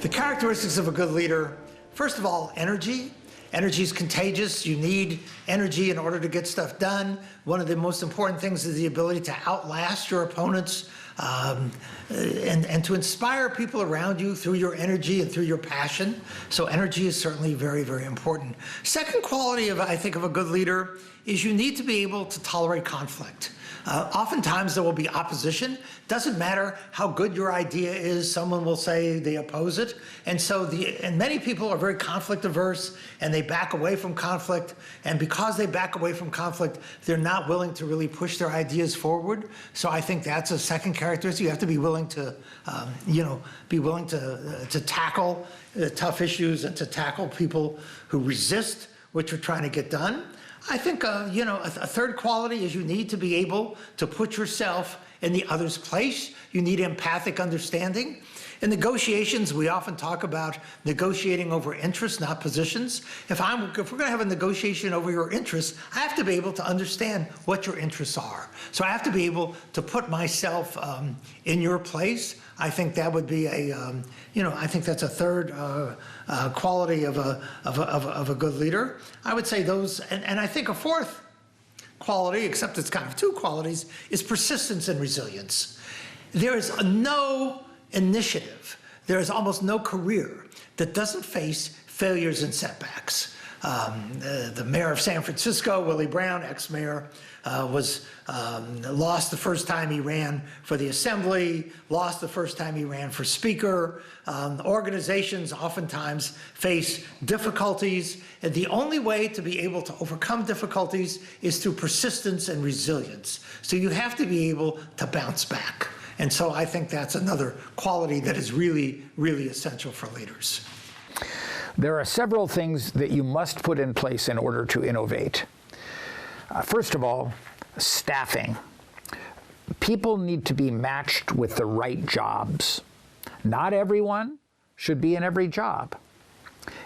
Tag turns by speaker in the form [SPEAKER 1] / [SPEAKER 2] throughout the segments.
[SPEAKER 1] The characteristics of a good leader, first of all, energy. Energy is contagious. You need energy in order to get stuff done. One of the most important things is the ability to outlast your opponents and to inspire people around you through your energy and through your passion. So energy is certainly very, very important. Second quality I think of a good leader is you need to be able to tolerate conflict. Oftentimes there will be opposition. Doesn't matter how good your idea is, someone will say they oppose it. And so many people are very conflict averse and they back away from conflict. And because they back away from conflict, they're not willing to really push their ideas forward. So I think that's a second characteristic. You have to be willing to, to tackle tough issues and to tackle people who resist what you're trying to get done. I think, a third quality is you need to be able to put yourself in the other's place. You need empathic understanding. In negotiations, we often talk about negotiating over interests, not positions. If we're going to have a negotiation over your interests, I have to be able to understand what your interests are. So I have to be able to put myself in your place. I think that would be I think that's a third quality of a good leader. I would say those, and I think a fourth quality, except it's kind of two qualities, is persistence and resilience. There is no initiative, there is almost no career that doesn't face failures and setbacks. The mayor of San Francisco, Willie Brown, ex-mayor, was lost the first time he ran for the assembly, lost the first time he ran for speaker. Organizations oftentimes face difficulties, and the only way to be able to overcome difficulties is through persistence and resilience. So you have to be able to bounce back. And so I think that's another quality that is really, really essential for leaders.
[SPEAKER 2] There are several things that you must put in place in order to innovate. First of all, staffing. People need to be matched with the right jobs. Not everyone should be in every job.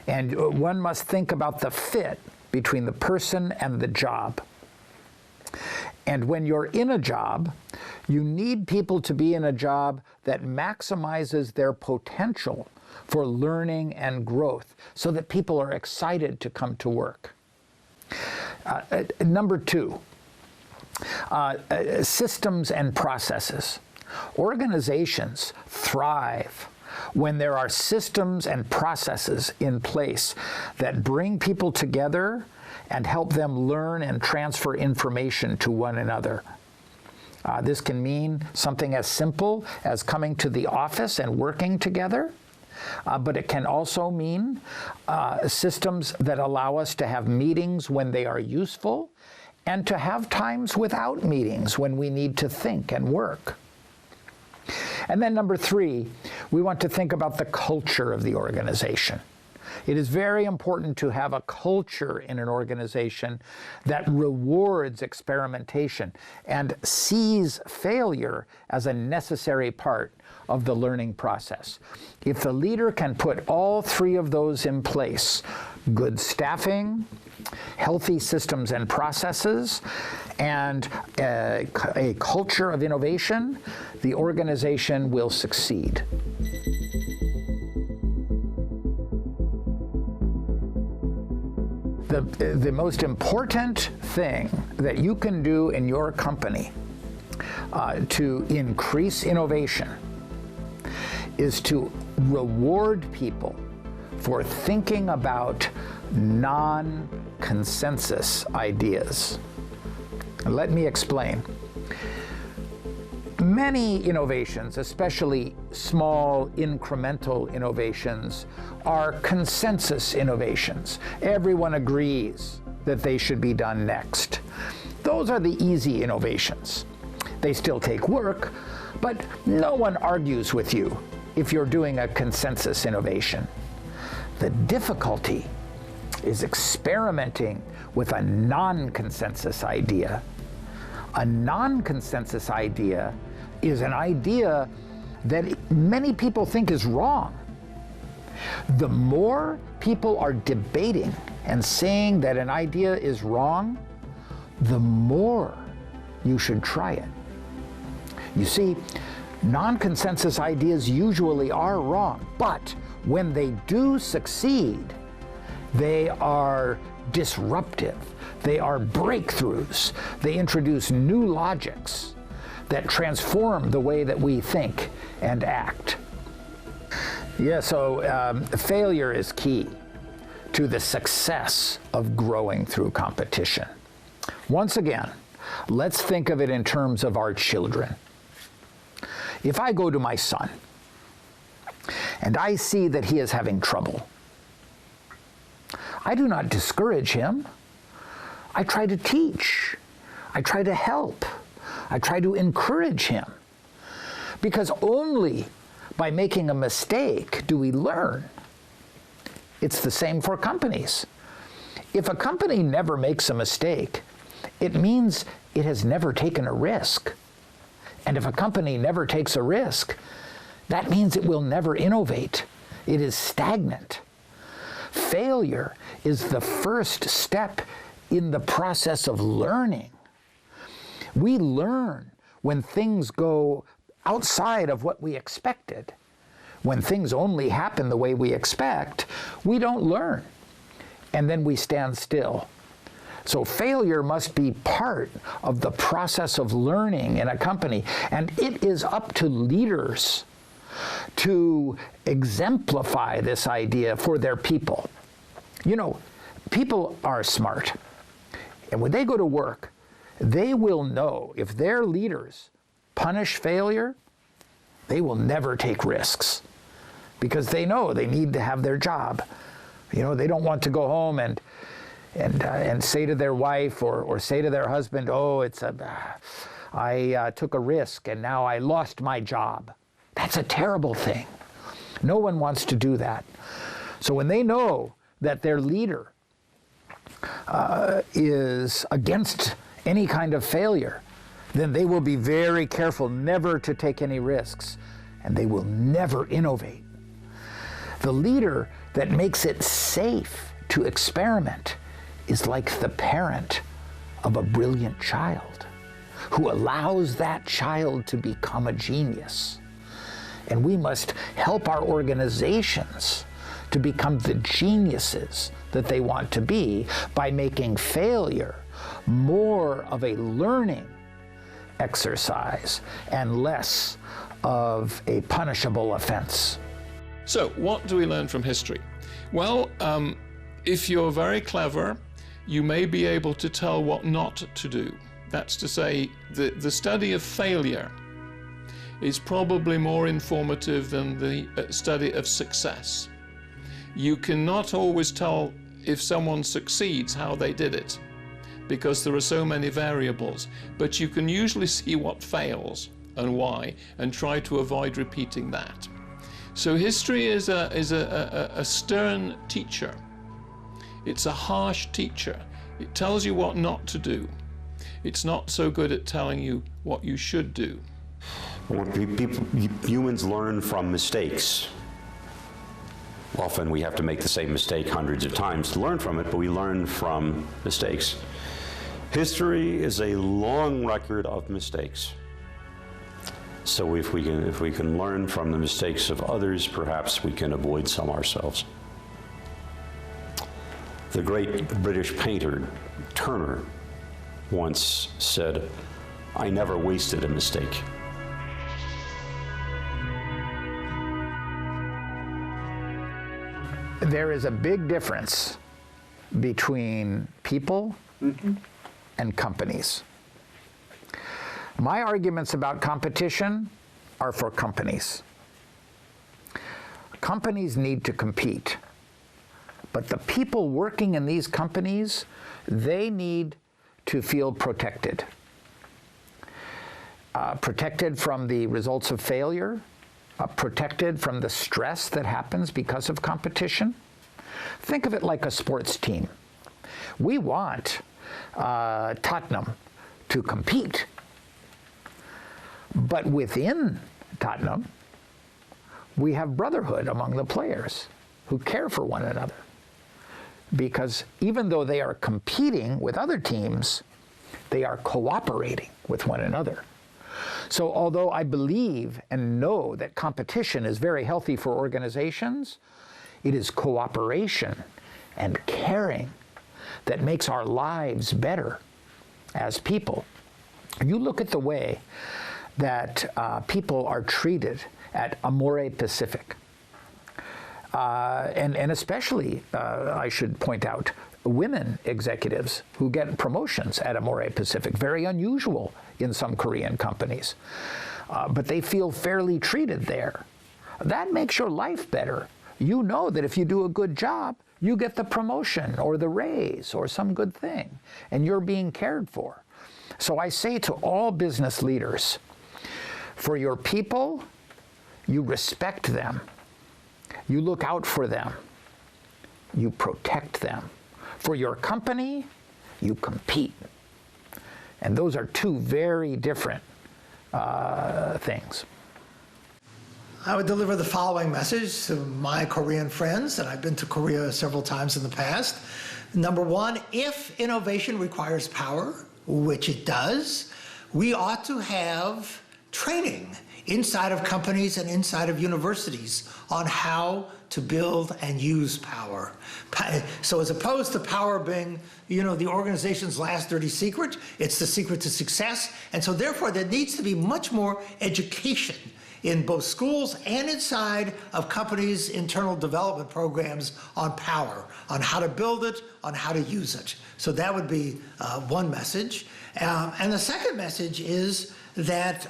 [SPEAKER 2] And one must think about the fit between the person and the job. And when you're in a job, you need people to be in a job that maximizes their potential for learning and growth so that people are excited to come to work. Number two, systems and processes. Organizations thrive when there are systems and processes in place that bring people together and help them learn and transfer information to one another. This can mean something as simple as coming to the office and working together, but it can also mean systems that allow us to have meetings when they are useful and to have times without meetings when we need to think and work. And then number three, we want to think about the culture of the organization. It is very important to have a culture in an organization that rewards experimentation and sees failure as a necessary part of the learning process. If the leader can put all three of those in place, good staffing, healthy systems and processes, and a culture of innovation, the organization will succeed. The most important thing that you can do in your company to increase innovation is to reward people for thinking about non-consensus ideas. Let me explain. Many innovations, especially small incremental innovations, are consensus innovations. Everyone agrees that they should be done next. Those are the easy innovations. They still take work, but no one argues with you if you're doing a consensus innovation. The difficulty is experimenting with a non-consensus idea. A non-consensus idea is an idea that many people think is wrong. The more people are debating and saying that an idea is wrong, the more you should try it. You see, non-consensus ideas usually are wrong, but when they do succeed, they are disruptive. They are breakthroughs. They introduce new logics that transform the way that we think and act. Yeah, so failure is key to the success of growing through competition. Once again, let's think of it in terms of our children. If I go to my son and I see that he is having trouble, I do not discourage him. I try to teach. I try to help. I try to encourage him. Because only by making a mistake do we learn. It's the same for companies. If a company never makes a mistake, it means it has never taken a risk. And if a company never takes a risk, that means it will never innovate. It is stagnant. Failure is the first step in the process of learning. We learn when things go outside of what we expected. When things only happen the way we expect, we don't learn. And then we stand still. So failure must be part of the process of learning in a company. And it is up to leaders to exemplify this idea for their people. You know, people are smart. And when they go to work, they will know if their leaders punish failure, they will never take risks because they know they need to have their job. You know, they don't want to go home and say to their wife or say to their husband, oh, I took a risk and now I lost my job. That's a terrible thing. No one wants to do that. So when they know that their leader is against any kind of failure, then they will be very careful never to take any risks, and they will never innovate. The leader that makes it safe to experiment is like the parent of a brilliant child who allows that child to become a genius. And we must help our organizations to become the geniuses that they want to be by making failure more of a learning exercise and less of a punishable offense.
[SPEAKER 3] So, what do we learn from history? Well, if you're very clever, you may be able to tell what not to do. That's to say, the study of failure is probably more informative than the study of success. You cannot always tell if someone succeeds how they did it, because there are so many variables, but you can usually see what fails and why, and try to avoid repeating that. So history is a stern teacher. It's a harsh teacher. It tells you what not to do. It's not so good at telling you what you should do.
[SPEAKER 4] Humans learn from mistakes. Often we have to make the same mistake hundreds of times to learn from it, but we learn from mistakes. History is a long record of mistakes. So if we can learn from the mistakes of others, perhaps we can avoid some ourselves. The great British painter Turner once said, "I never wasted a mistake."
[SPEAKER 2] There is a big difference between people and companies. My arguments about competition are for companies. Companies need to compete, but the people working in these companies, they need to feel protected. Protected from the results of failure, protected from the stress that happens because of competition. Think of it like a sports team. We want Tottenham to compete, but within Tottenham, we have brotherhood among the players who care for one another. Because even though they are competing with other teams, they are cooperating with one another. So although I believe and know that competition is very healthy for organizations, it is cooperation and caring that makes our lives better as people. You look at the way that people are treated at Amore Pacific, and especially, I should point out, women executives who get promotions at Amore Pacific, very unusual in some Korean companies, but they feel fairly treated there. That makes your life better. You know that if you do a good job, you get the promotion or the raise or some good thing, and you're being cared for. So I say to all business leaders, for your people, you respect them, you look out for them, you protect them. For your company, you compete. And those are two very different things.
[SPEAKER 1] I would deliver the following message to my Korean friends, and I've been to Korea several times in the past. Number one, if innovation requires power, which it does, we ought to have training inside of companies and inside of universities on how to build and use power. So as opposed to power being, the organization's last dirty secret, it's the secret to success. And so therefore there needs to be much more education in both schools and inside of companies' internal development programs on power, on how to build it, on how to use it. So that would be one message. And the second message is that,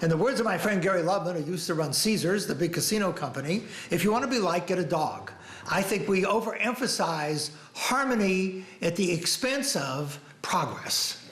[SPEAKER 1] in the words of my friend Gary Loveman, who used to run Caesars, the big casino company, if you want to be liked, get a dog. I think we overemphasize harmony at the expense of progress.